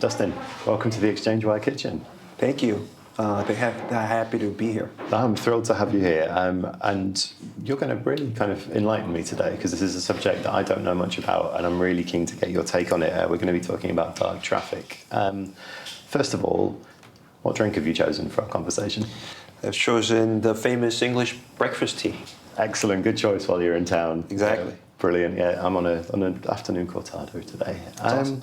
Dustin, welcome to the ExchangeWire kitchen. Thank you. Happy to be here. I'm thrilled to have you here, and you're going to really kind of enlighten me today because this is a subject that I don't know much about, and I'm really keen to get your take on it. We're going to be talking about dark traffic. First of all, what drink have you chosen for our conversation? I've chosen the famous English breakfast tea. Excellent, good choice while you're in town. Exactly. Brilliant. Yeah, I'm on an afternoon cortado today. Awesome.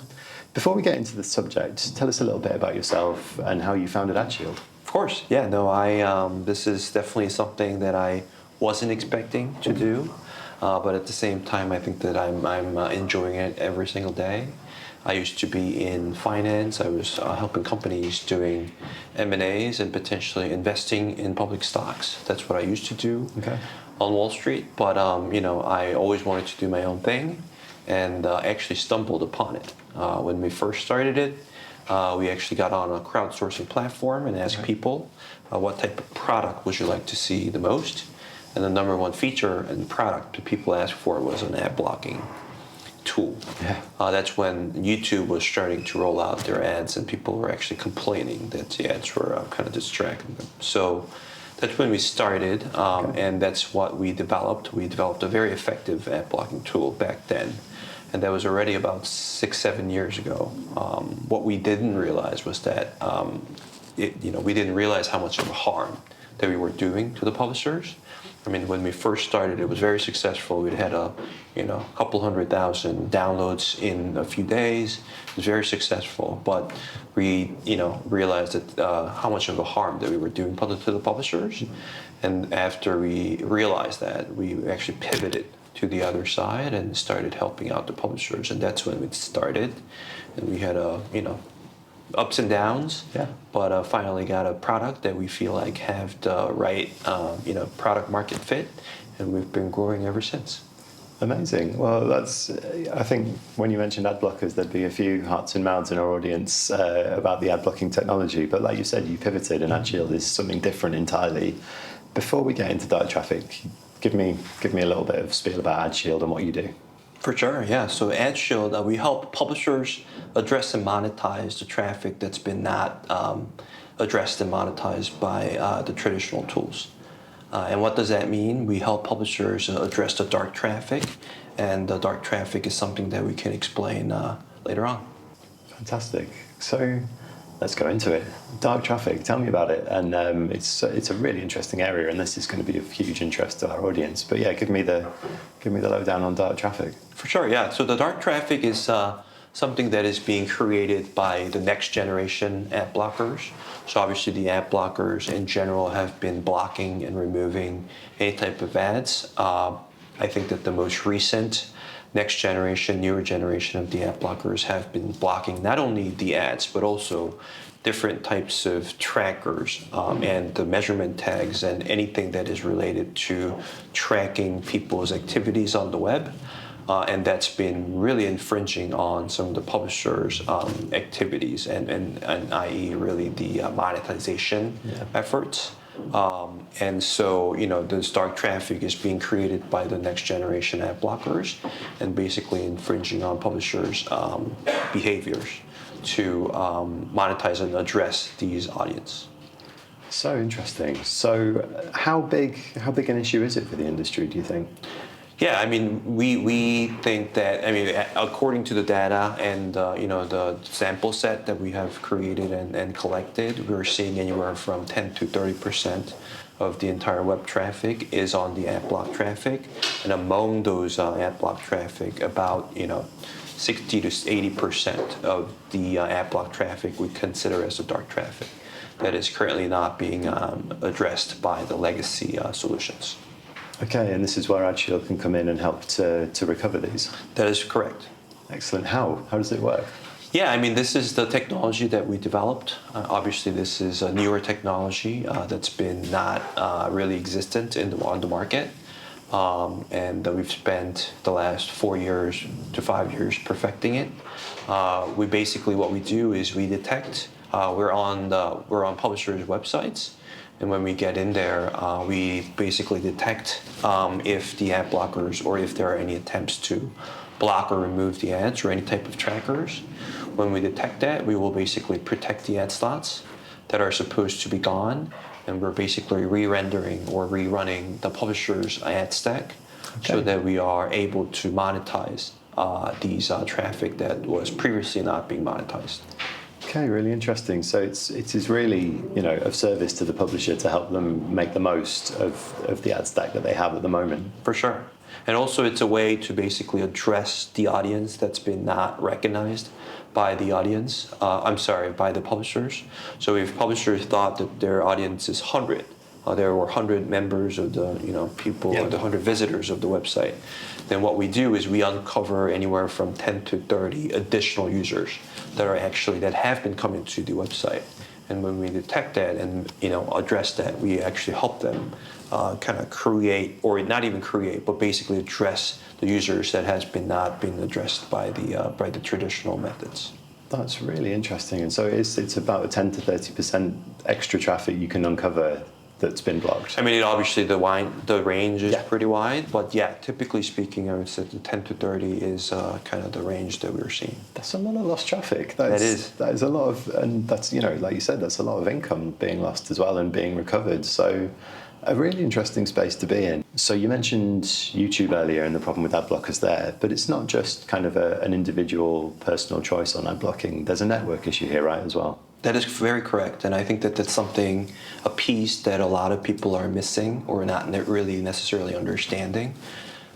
Before we get into the subject, tell us a little bit about yourself and how you founded AdShield. Of course. Yeah. No. This is definitely something that I wasn't expecting to do, but at the same time, I think that I'm enjoying it every single day. I used to be in finance. I was helping companies doing M&As and potentially investing in public stocks. That's what I used to do on Wall Street. But I always wanted to do my own thing, and actually stumbled upon it. When we first started it, we actually got on a crowdsourcing platform and asked people, what type of product would you like to see the most? And the number one feature and product that people asked for was an ad blocking tool. Yeah. That's when YouTube was starting to roll out their ads, and people were actually complaining that the ads were kind of distracting them. So that's when we started, and that's what we developed. We developed a very effective ad blocking tool back then, and that was already about 6-7 years ago. What we didn't realize was that we didn't realize how much of a harm that we were doing to the publishers. I mean, when we first started, it was very successful. We'd had a couple 100,000 downloads in a few days. It was very successful, but we realized that how much of a harm that we were doing to the publishers. And after we realized that, we actually pivoted to the other side and started helping out the publishers, and that's when it started. And we had ups and downs, but finally got a product that we feel like have the right product market fit, and we've been growing ever since. Amazing. Well, I think when you mentioned ad blockers, there'd be a few hearts and mouths in our audience about the ad blocking technology, but like you said, you pivoted, and AdShield is something different entirely. Before we get into dark traffic, give me a little bit of spiel about AdShield and what you do. For sure, yeah. So AdShield, we help publishers address and monetize the traffic that's been not addressed and monetized by the traditional tools. And what does that mean? We help publishers address the dark traffic, and the dark traffic is something that we can explain later on. Fantastic. So let's go into it. Dark traffic, tell me about it. And it's a really interesting area, and this is going to be of huge interest to our audience. But yeah, give me the lowdown on dark traffic. For sure, yeah. So the dark traffic is something that is being created by the next generation ad blockers. So obviously the ad blockers in general have been blocking and removing any type of ads. I think that the most recent next generation, newer generation of the ad blockers have been blocking not only the ads, but also different types of trackers and the measurement tags and anything that is related to tracking people's activities on the web. And that's been really infringing on some of the publishers' activities and i.e. really the monetization efforts. And so, this dark traffic is being created by the next generation ad blockers and basically infringing on publishers' behaviors to monetize and address these audience. So interesting. So how big an issue is it for the industry, do you think? Yeah, I mean, we think that, according to the data and, the sample set that we have created and collected, we're seeing anywhere from 10 to 30% of the entire web traffic is on the ad block traffic. And among those ad block traffic, about, 60 to 80% of the ad block traffic we consider as the dark traffic that is currently not being addressed by the legacy solutions. Okay, and this is where AdShield can come in and help to recover these? That is correct. Excellent. How does it work? Yeah, this is the technology that we developed. Obviously, this is a newer technology that's been not really existent on the market. And we've spent the last 4 years to 5 years perfecting it. What we do is we detect, we're on publishers' websites. And when we get in there, we basically detect if the ad blockers or if there are any attempts to block or remove the ads or any type of trackers. When we detect that, we will basically protect the ad slots that are supposed to be gone, and we're basically re-rendering or rerunning the publisher's ad stack so that we are able to monetize these traffic that was previously not being monetized. Okay, really interesting. So it is really, of service to the publisher to help them make the most of the ad stack that they have at the moment. For sure. And also it's a way to basically address the audience that's been not recognized by the audience, by the publishers. So if publishers thought that their audience is 100, there were 100 members of the people, or the 100 visitors of the website, then what we do is we uncover anywhere from 10 to 30 additional users that have been coming to the website. And when we detect that and address that, we actually help them kind of create, or not even create, but basically address the users that has not been addressed by the traditional methods. That's really interesting. And so it's about a 10 to 30% extra traffic you can uncover that's been blocked. I mean, obviously the range is pretty wide, but yeah, typically speaking, I would say the 10 to 30 is kind of the range that we're seeing. That's a lot of lost traffic. That is a lot of, and that's, like you said, that's a lot of income being lost as well and being recovered. So a really interesting space to be in. So you mentioned YouTube earlier and the problem with ad blockers there, but it's not just kind of an individual personal choice on ad blocking. There's a network issue here, right, as well? That is very correct, and I think that that's a piece that a lot of people are missing or not really necessarily understanding.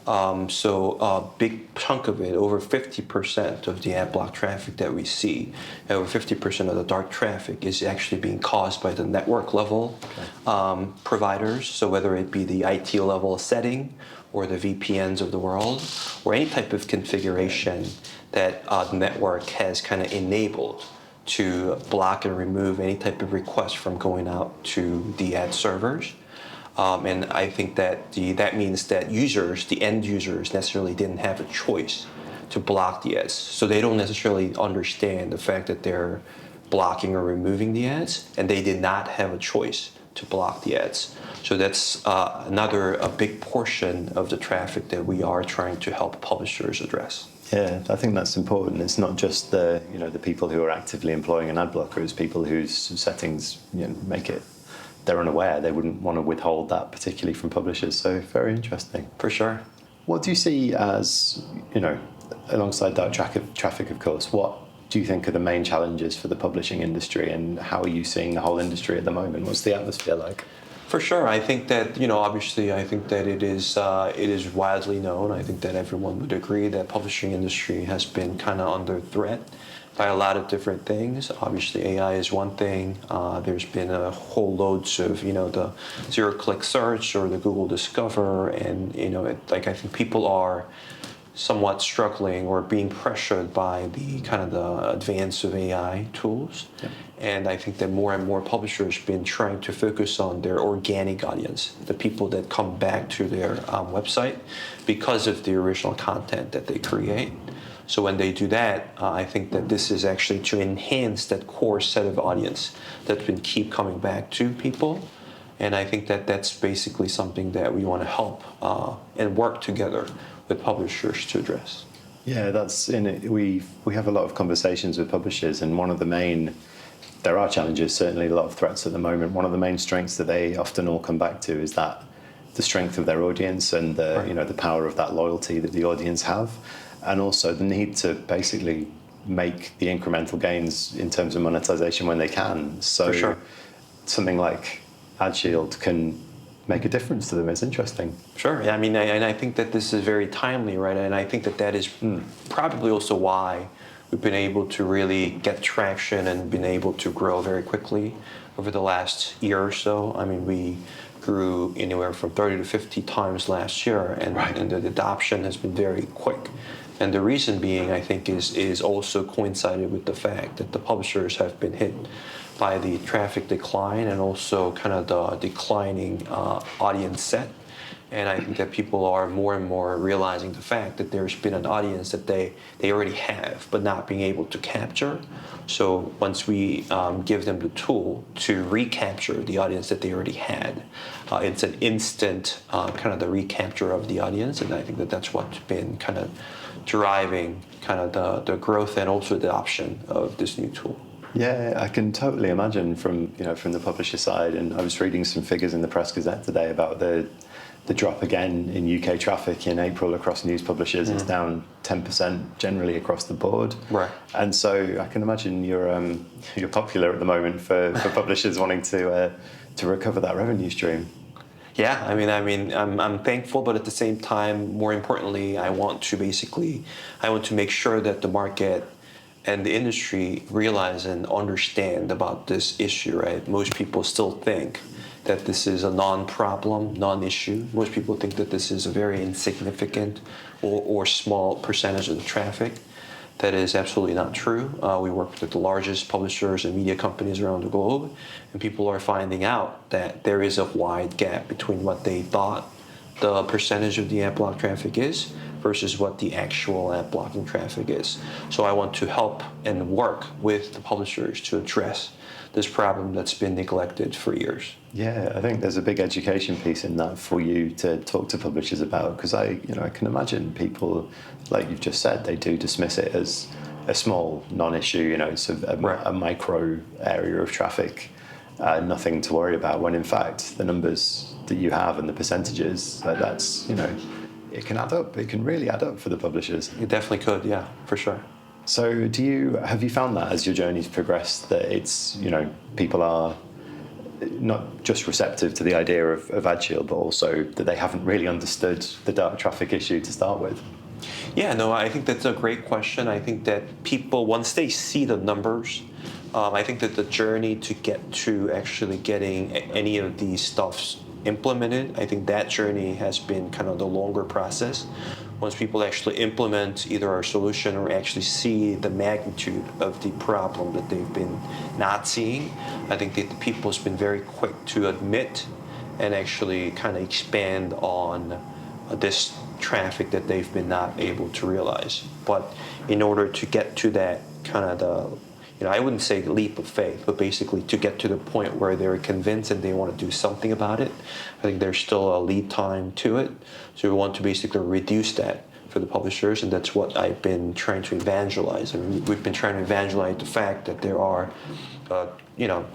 So a big chunk of it, over 50% of the ad block traffic that we see, over 50% of the dark traffic is actually being caused by the network level providers. So whether it be the IT level setting or the VPNs of the world, or any type of configuration that the network has kind of enabled to block and remove any type of request from going out to the ad servers. And I think that that means that the end users necessarily didn't have a choice to block the ads. So they don't necessarily understand the fact that they're blocking or removing the ads, and they did not have a choice to block the ads. So that's a big portion of the traffic that we are trying to help publishers address. Yeah, I think that's important. It's not just the people who are actively employing an ad blocker, it's people whose settings make it, they're unaware. They wouldn't want to withhold that particularly from publishers. So very interesting. For sure. What do you see as, alongside that traffic, of course, what do you think are the main challenges for the publishing industry, and how are you seeing the whole industry at the moment? What's the atmosphere like? For sure, I think that obviously, I think that it is widely known. I think that everyone would agree that publishing industry has been kind of under threat by a lot of different things. Obviously, AI is one thing. There's been a whole loads of the zero-click search or the Google Discover, and I think people are somewhat struggling or being pressured by the advance of AI tools. Yep. And I think that more and more publishers have been trying to focus on their organic audience, the people that come back to their website because of the original content that they create. So when they do that, I think that this is actually to enhance that core set of audience that's been keep coming back to people. And I think that that's basically something that we want to help and work together with publishers to address. Yeah, that's in it. We have a lot of conversations with publishers, and there are challenges, certainly a lot of threats at the moment. One of the main strengths that they often all come back to is that the strength of their audience and the power of that loyalty that the audience have, and also the need to basically make the incremental gains in terms of monetization when they can. So For sure. Something like AdShield can make a difference to them. It's interesting. Sure. Yeah, I mean, and I think that this is very timely, right? And I think that is probably also why we've been able to really get traction and been able to grow very quickly over the last year or so. I mean, we grew anywhere from 30 to 50 times last year, and the adoption has been very quick. And the reason being, I think, is also coincided with the fact that the publishers have been hit by the traffic decline and also kind of the declining audience set. And I think that people are more and more realizing the fact that there's been an audience that they already have, but not being able to capture. So once we give them the tool to recapture the audience that they already had, it's an instant kind of the recapture of the audience. And I think that that's what's been kind of driving kind of the growth and also the adoption of this new tool. Yeah, I can totally imagine from the publisher side, and I was reading some figures in the Press Gazette today about the drop again in UK traffic in April across news publishers. It's down 10% generally across the board. Right. And so I can imagine you're popular at the moment for publishers wanting to recover that revenue stream. Yeah, I mean, I'm thankful, but at the same time, more importantly, I want to make sure that the market and the industry realize and understand about this issue, right? Most people still think that this is a non-problem, non-issue. Most people think that this is a very insignificant or small percentage of the traffic. That is absolutely not true. We work with the largest publishers and media companies around the globe, and people are finding out that there is a wide gap between what they thought the percentage of the ad block traffic is versus what the actual ad blocking traffic is. So I want to help and work with the publishers to address this problem that's been neglected for years. Yeah, I think there's a big education piece in that for you to talk to publishers about, because I can imagine people, like you've just said, they do dismiss it as a small non-issue. It's a micro area of traffic, nothing to worry about. When in fact the numbers that you have and the percentages, that's it can add up. It can really add up for the publishers. It definitely could, yeah, for sure. So have you found that as your journey's progressed, that it's, people are not just receptive to the idea of Ad Shield, but also that they haven't really understood the dark traffic issue to start with? Yeah, no, I think that's a great question. I think that people, once they see the numbers, I think that the journey to get to actually getting any of these stuffs implemented, I think that journey has been kind of the longer process. Once people actually implement either our solution or actually see the magnitude of the problem that they've been not seeing, I think that the people has been very quick to admit and actually kind of expand on this traffic that they've been not able to realize. But in order to get to that kind of I wouldn't say leap of faith, but basically to get to the point where they're convinced and they want to do something about it, I think there's still a lead time to it. So we want to basically reduce that for the publishers, and that's what I've been trying to evangelize. I mean, we've been trying to evangelize the fact that there are,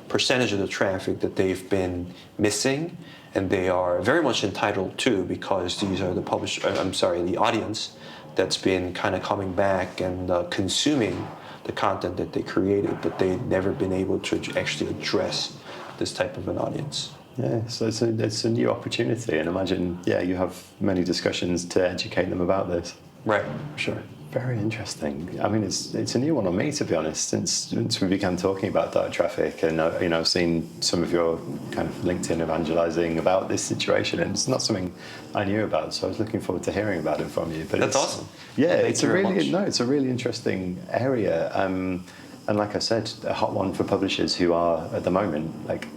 percentage of the traffic that they've been missing, and they are very much entitled to, because these are the audience that's been kind of coming back and consuming the content that they created, but they've never been able to actually address this type of an audience. Yeah, so it's a new opportunity, and imagine, you have many discussions to educate them about this. Right, sure. Very interesting. I mean, it's a new one on me, to be honest, since we began talking about dark traffic, and I've seen some of your kind of LinkedIn evangelizing about this situation, and it's not something I knew about, so I was looking forward to hearing about it from you. But that's awesome. Yeah, it's a really interesting area, and like I said, a hot one for publishers who are at the moment like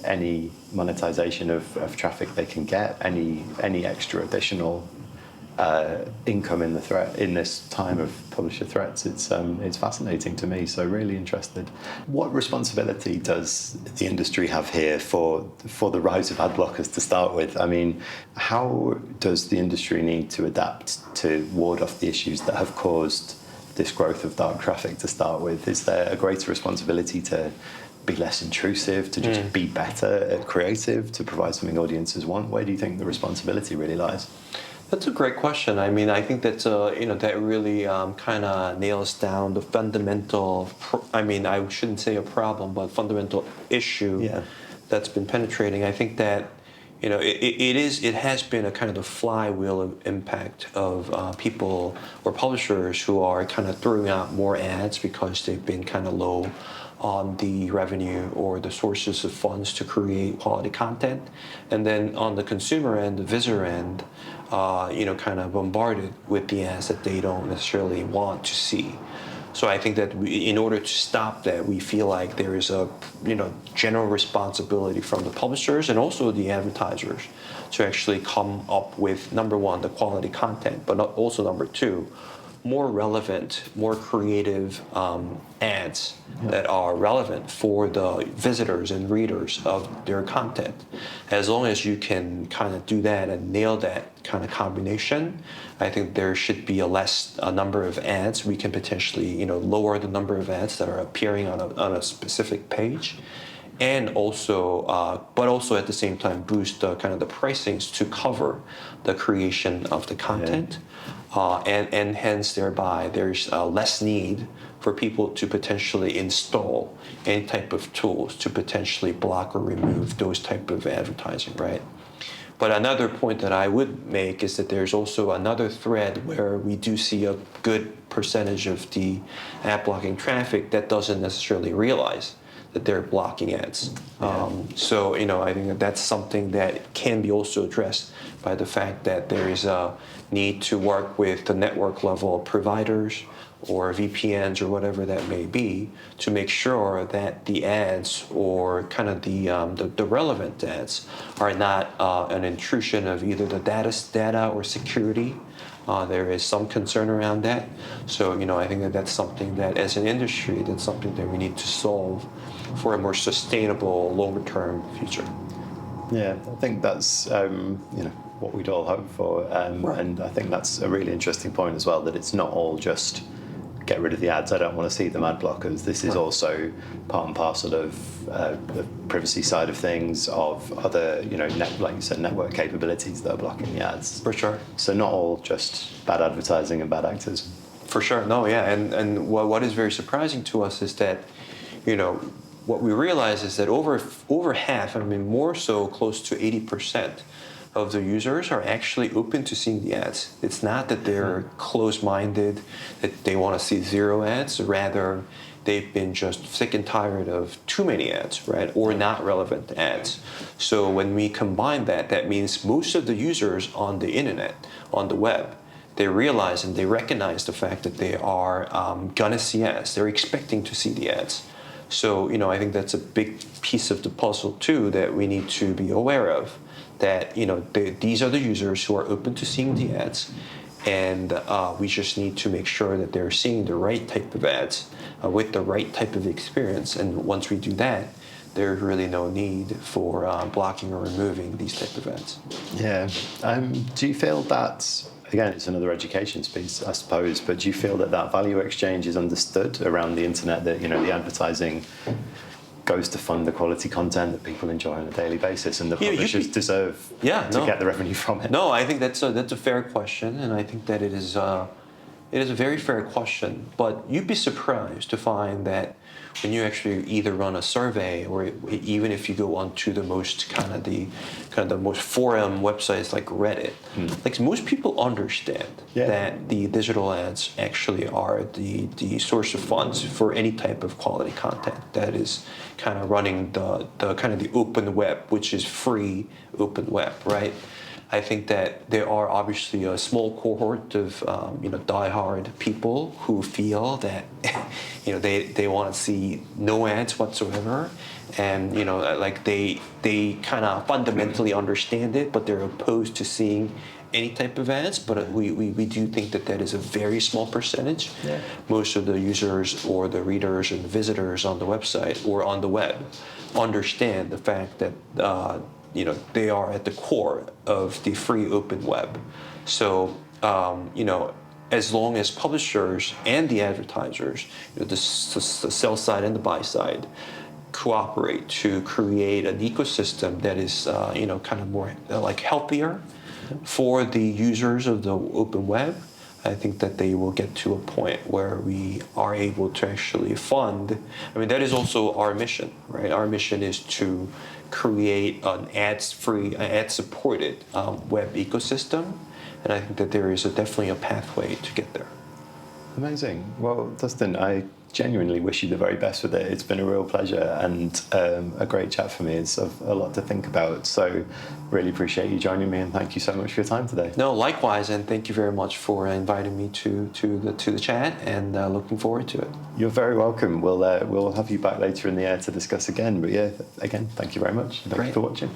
any monetization of traffic they can get, any extra additional income in this time of publisher threats. It's fascinating to me, so really interested. What responsibility does the industry have here for the rise of ad blockers to start with? I mean, how does the industry need to adapt to ward off the issues that have caused this growth of dark traffic to start with? Is there a greater responsibility to be less intrusive, to just be better creative, to provide something audiences want? Where do you think the responsibility really lies? That's a great question. I mean, I think that's that really kind of nails down the fundamental. I shouldn't say a problem, but fundamental issue that's been penetrating. I think that it has been a kind of the flywheel of impact of people or publishers who are kind of throwing out more ads because they've been kind of low on the revenue or the sources of funds to create quality content, and then on the consumer end, the visitor end, kind of bombarded with the ads that they don't necessarily want to see. So I think that in order to stop that, we feel like there is a general responsibility from the publishers and also the advertisers to actually come up with, number one, the quality content, but also number two, more relevant, more creative ads that are relevant for the visitors and readers of their content. As long as you can kind of do that and nail that kind of combination, I think there should be a number of ads. We can potentially, lower the number of ads that are appearing on a specific page, and also, but also at the same time boost the kind of the pricings to cover the creation of the content, and hence thereby there's less need for people to potentially install any type of tools to potentially block or remove those type of advertising, right? But another point that I would make is that there's also another thread where we do see a good percentage of the ad blocking traffic that doesn't necessarily realize that they're blocking ads. So, I think that that's something that can be also addressed by the fact that there is a need to work with the network level providers or VPNs or whatever that may be to make sure that the ads or kind of the relevant ads are not an intrusion of either the data or security. There is some concern around that. So, I think that that's something that as an industry, that's something that we need to solve for a more sustainable, longer-term future. Yeah, I think that's what we'd all hope for, and I think that's a really interesting point as well. That it's not all just get rid of the ads. I don't want to see them ad blockers. This is also part and parcel of the privacy side of things, of other like you said, network capabilities that are blocking the ads. For sure. So not all just bad advertising and bad actors. For sure. No, yeah, and what is very surprising to us is that what we realize is that over half, more so close to 80% of the users are actually open to seeing the ads. It's not that they're closed-minded, that they want to see zero ads. Rather, they've been just sick and tired of too many ads, right? Or not relevant ads. So when we combine that, that means most of the users on the internet, on the web, they realize and they recognize the fact that they are gonna see ads. They're expecting to see the ads. So, I think that's a big piece of the puzzle too that we need to be aware of. That these are the users who are open to seeing the ads, and we just need to make sure that they're seeing the right type of ads with the right type of experience. And once we do that, there's really no need for blocking or removing these type of ads. Yeah. Do you feel that? Again, it's another education piece, I suppose, but do you feel that value exchange is understood around the internet, that the advertising goes to fund the quality content that people enjoy on a daily basis, and the publishers deserve to get the revenue from it? No, I think that's a fair question, and I think that it is a very fair question. But you'd be surprised to find that when you actually either run a survey, or even if you go onto the most kind of the most forum websites like Reddit, like most people understand that the digital ads actually are the source of funds for any type of quality content that is kind of running the kind of the open web, which is free open web, right? I think that there are obviously a small cohort of diehard people who feel that they want to see no ads whatsoever, and like they kind of fundamentally understand it, but they're opposed to seeing any type of ads. But we do think that is a very small percentage. Yeah. Most of the users or the readers and visitors on the website or on the web understand the fact that they are at the core of the free open web. So, as long as publishers and the advertisers, the sell side and the buy side, cooperate to create an ecosystem that is, kind of more like healthier for the users of the open web, I think that they will get to a point where we are able to actually fund. That is also our mission, right? Our mission is to create an ads-free, ad-supported web ecosystem, and I think that there is definitely a pathway to get there. Amazing. Well, Dustin, I genuinely wish you the very best with it. It's been a real pleasure and a great chat for me. It's a lot to think about. So really appreciate you joining me, and thank you so much for your time today. No, likewise, and thank you very much for inviting me to the chat, and looking forward to it. You're very welcome. We'll have you back later in the year to discuss again. But yeah, again, thank you very much. Thank you for watching.